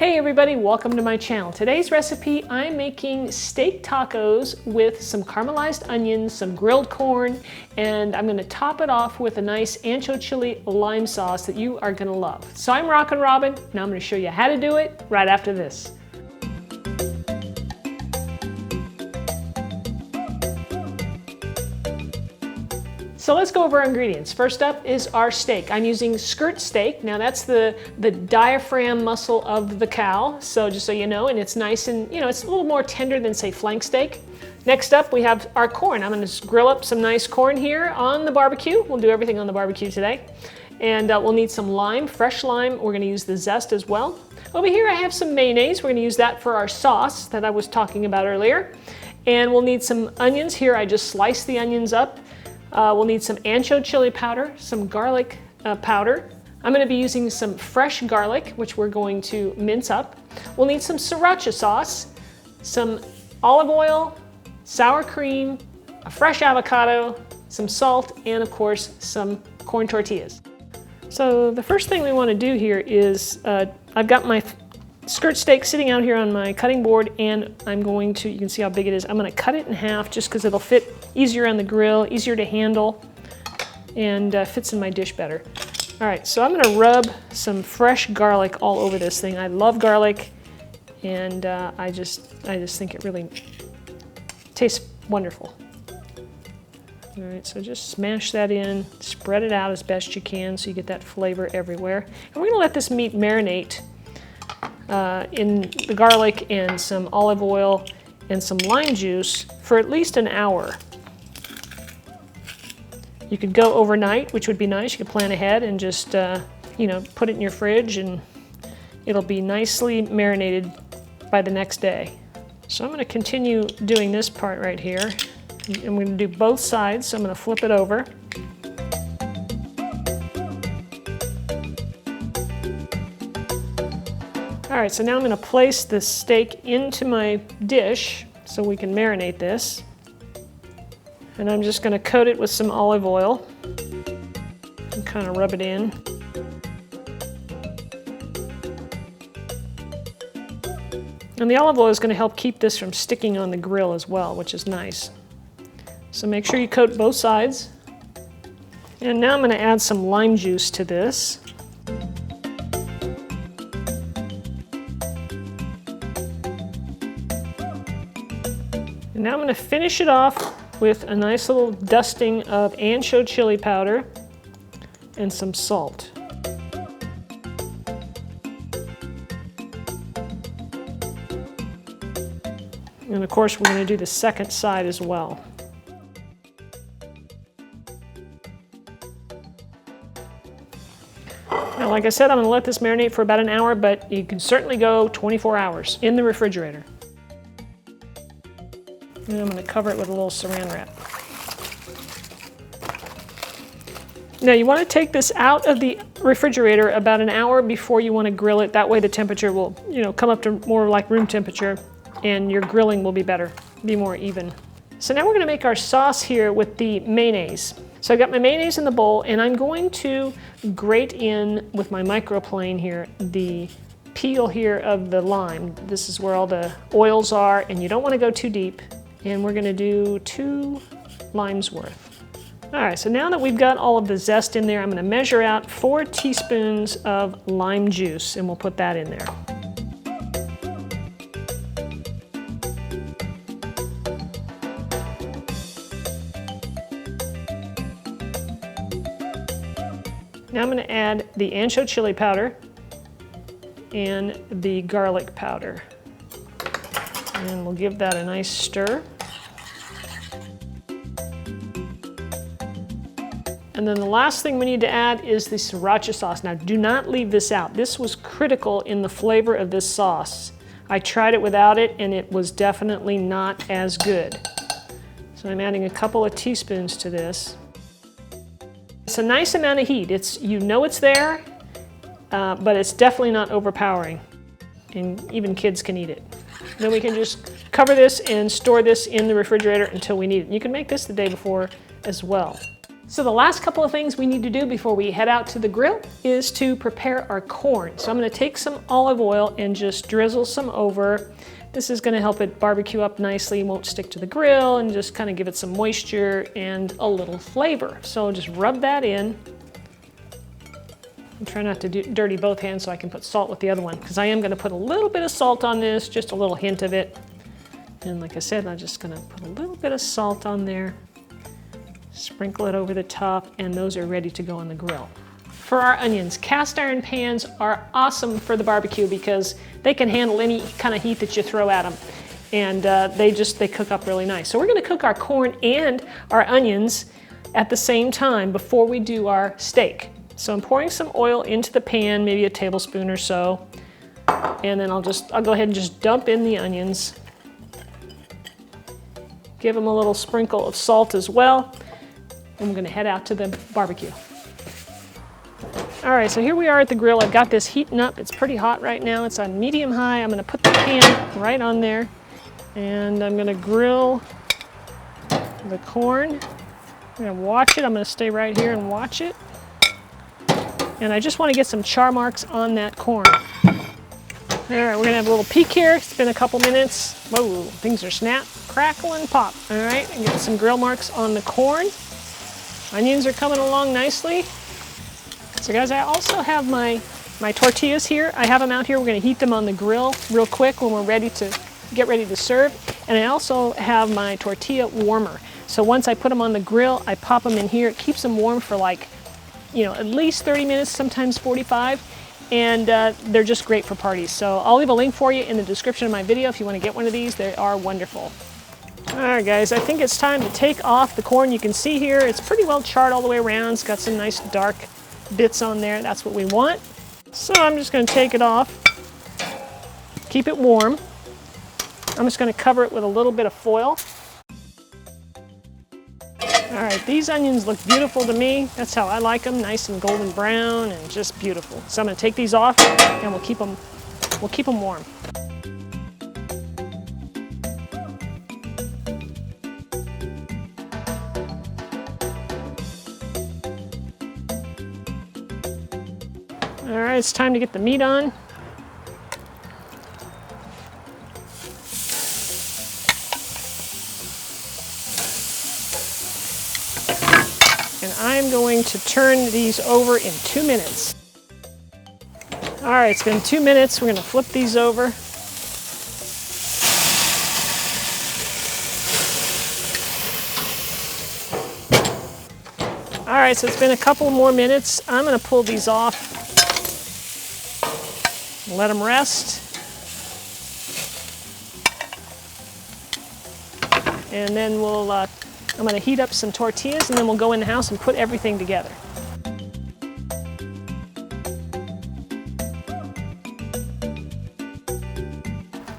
Hey everybody, welcome to my channel. Today's recipe, I'm making steak tacos with some caramelized onions, some grilled corn, and I'm gonna top it off with a nice Ancho Chile lime sauce that you are gonna love. So I'm Rockin' Robin, and I'm gonna show you how to do it right after this. So let's go over our ingredients. First up is our steak. I'm using skirt steak. Now that's the diaphragm muscle of the cow, so just so you know, and it's nice and, it's a little more tender than, say, flank steak. Next up, we have our corn. I'm gonna just grill up some nice corn here on the barbecue. We'll do everything on the barbecue today. And we'll need some lime, fresh lime. We're gonna use the zest as well. Over here I have some mayonnaise. We're gonna use that for our sauce that I was talking about earlier. And we'll need some onions here. I just sliced the onions up. We'll need some Ancho Chile powder, some garlic powder. I'm going to be using some fresh garlic, which we're going to mince up. We'll need some sriracha sauce, some olive oil, sour cream, a fresh avocado, some salt, and of course some corn tortillas. So the first thing we want to do here is, I've got my skirt steak sitting out here on my cutting board, and I'm going to, you can see how big it is, I'm going to cut it in half just because it'll fit easier on the grill, easier to handle, and fits in my dish better. All right, so I'm going to rub some fresh garlic all over this thing. I love garlic, and I just think it really tastes wonderful. All right, so just smash that in, spread it out as best you can so you get that flavor everywhere. And we're going to let this meat marinate in the garlic and some olive oil and some lime juice for at least an hour. You could go overnight, which would be nice. You could plan ahead and just, put it in your fridge and it'll be nicely marinated by the next day. So I'm going to continue doing this part right here. I'm going to do both sides, so I'm going to flip it over. All right, so now I'm going to place the steak into my dish so we can marinate this. And I'm just going to coat it with some olive oil and kind of rub it in. And the olive oil is going to help keep this from sticking on the grill as well, which is nice. So make sure you coat both sides. And now I'm going to add some lime juice to this. And now I'm going to finish it off with a nice little dusting of Ancho Chile powder and some salt. And of course, we're going to do the second side as well. Now, like I said, I'm going to let this marinate for about an hour, but you can certainly go 24 hours in the refrigerator. And I'm going to cover it with a little saran wrap. Now you want to take this out of the refrigerator about an hour before you want to grill it. That way the temperature will, come up to more like room temperature, and your grilling will be better, be more even. So now we're going to make our sauce here with the mayonnaise. So I got my mayonnaise in the bowl, and I'm going to grate in with my microplane here the peel here of the lime. This is where all the oils are, and you don't want to go too deep. And we're going to do 2 limes worth. All right, so now that we've got all of the zest in there, I'm going to measure out 4 teaspoons of lime juice, and we'll put that in there. Now I'm going to add the Ancho Chile powder and the garlic powder. And we'll give that a nice stir. And then the last thing we need to add is the sriracha sauce. Now do not leave this out. This was critical in the flavor of this sauce. I tried it without it and it was definitely not as good. So I'm adding a couple of teaspoons to this. It's a nice amount of heat. It's there, but it's definitely not overpowering. And even kids can eat it. Then we can just cover this and store this in the refrigerator until we need it. You can make this the day before as well. So the last couple of things we need to do before we head out to the grill is to prepare our corn. So I'm going to take some olive oil and just drizzle some over. This is going to help it barbecue up nicely, won't stick to the grill, and just kind of give it some moisture and a little flavor. So just rub that in. And try not to dirty both hands so I can put salt with the other one, because I am going to put a little bit of salt on this, just a little hint of it. And like I said, I'm just going to put a little bit of salt on there, sprinkle it over the top, and those are ready to go on the grill. For our onions, cast iron pans are awesome for the barbecue because they can handle any kind of heat that you throw at them. And they cook up really nice. So we're going to cook our corn and our onions at the same time before we do our steak. So I'm pouring some oil into the pan, maybe a tablespoon or so. And then I'll go ahead and just dump in the onions. Give them a little sprinkle of salt as well. And we're going to head out to the barbecue. All right, so here we are at the grill. I've got this heating up. It's pretty hot right now. It's on medium high. I'm going to put the pan right on there. And I'm going to grill the corn. I'm going to watch it. I'm going to stay right here and watch it. And I just want to get some char marks on that corn. All right, we're going to have a little peek here. It's been a couple minutes. Whoa, things are snap, crackle, and pop. All right, and get some grill marks on the corn. Onions are coming along nicely. So guys, I also have my tortillas here. I have them out here. We're going to heat them on the grill real quick when we're ready to get ready to serve. And I also have my tortilla warmer. So once I put them on the grill, I pop them in here. It keeps them warm for like, at least 30 minutes, sometimes 45, and they're just great for parties. So I'll leave a link for you in the description of my video if you want to get one of these. They are wonderful. All right, guys, I think it's time to take off the corn. You can see here, it's pretty well charred all the way around. It's got some nice dark bits on there. That's what we want. So I'm just going to take it off, keep it warm. I'm just going to cover it with a little bit of foil. All right, these onions look beautiful to me. That's how I like them, nice and golden brown and just beautiful. So I'm going to take these off and we'll keep them warm. All right, it's time to get the meat on. And I'm going to turn these over in 2 minutes. All right, it's been 2 minutes. We're going to flip these over. All right, so it's been a couple more minutes. I'm going to pull these off and let them rest. And then I'm going to heat up some tortillas and then we'll go in the house and put everything together.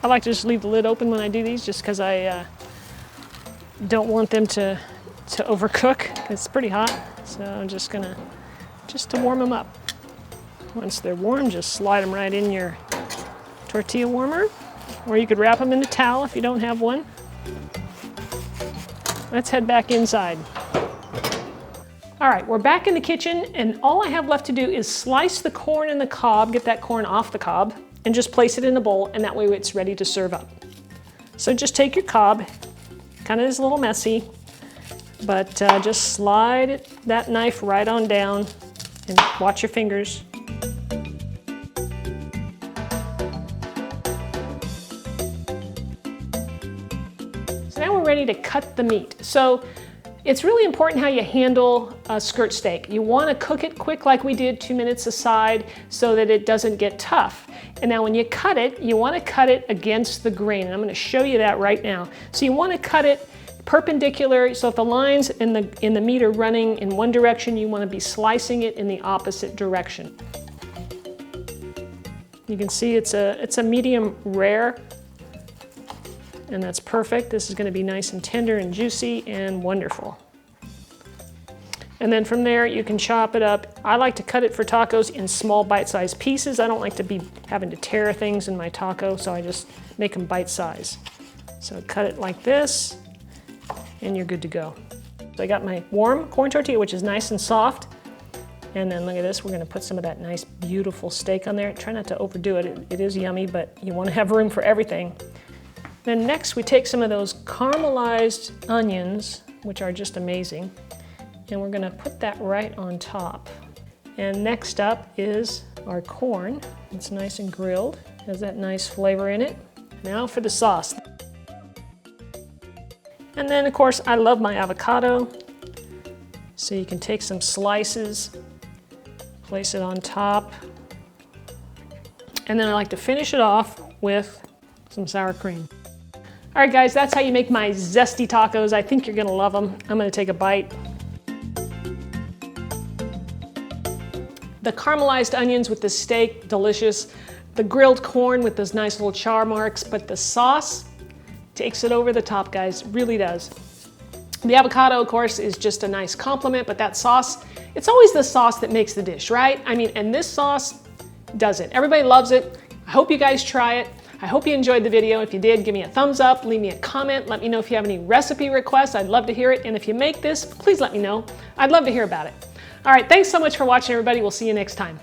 I like to just leave the lid open when I do these just because I don't want them to overcook. It's pretty hot, so I'm just to warm them up. Once they're warm, just slide them right in your tortilla warmer, or you could wrap them in a towel if you don't have one. Let's head back inside. All right, we're back in the kitchen, and all I have left to do is slice the corn and the cob, get that corn off the cob, and just place it in a bowl, and that way it's ready to serve up. So just take your cob, kind of is a little messy, but just slide that knife right on down, and watch your fingers. Now we're ready to cut the meat. So it's really important how you handle a skirt steak. You want to cook it quick like we did, 2 minutes aside, so that it doesn't get tough. And now when you cut it, you want to cut it against the grain. And I'm going to show you that right now. So you want to cut it perpendicular, so if the lines in the meat are running in one direction, you want to be slicing it in the opposite direction. You can see it's a medium rare. And that's perfect. This is going to be nice and tender and juicy and wonderful. And then from there, you can chop it up. I like to cut it for tacos in small bite-sized pieces. I don't like to be having to tear things in my taco, so I just make them bite-sized. So cut it like this, and you're good to go. So I got my warm corn tortilla, which is nice and soft. And then look at this, we're gonna put some of that nice, beautiful steak on there. Try not to overdo it. It is yummy, but you wanna have room for everything. Then next, we take some of those caramelized onions, which are just amazing, and we're gonna put that right on top. And next up is our corn. It's nice and grilled, has that nice flavor in it. Now for the sauce. And then of course, I love my avocado. So you can take some slices, place it on top. And then I like to finish it off with some sour cream. All right guys, that's how you make my zesty tacos. I think you're gonna love them. I'm gonna take a bite. The caramelized onions with the steak, delicious. The grilled corn with those nice little char marks, but the sauce takes it over the top, guys, really does. The avocado, of course, is just a nice compliment, but that sauce, it's always the sauce that makes the dish, right? I mean, and this sauce does it. Everybody loves it. I hope you guys try it. I hope you enjoyed the video. If you did, give me a thumbs up, leave me a comment, let me know if you have any recipe requests. I'd love to hear it. And if you make this, please let me know. I'd love to hear about it. All right, thanks so much for watching, everybody. We'll see you next time.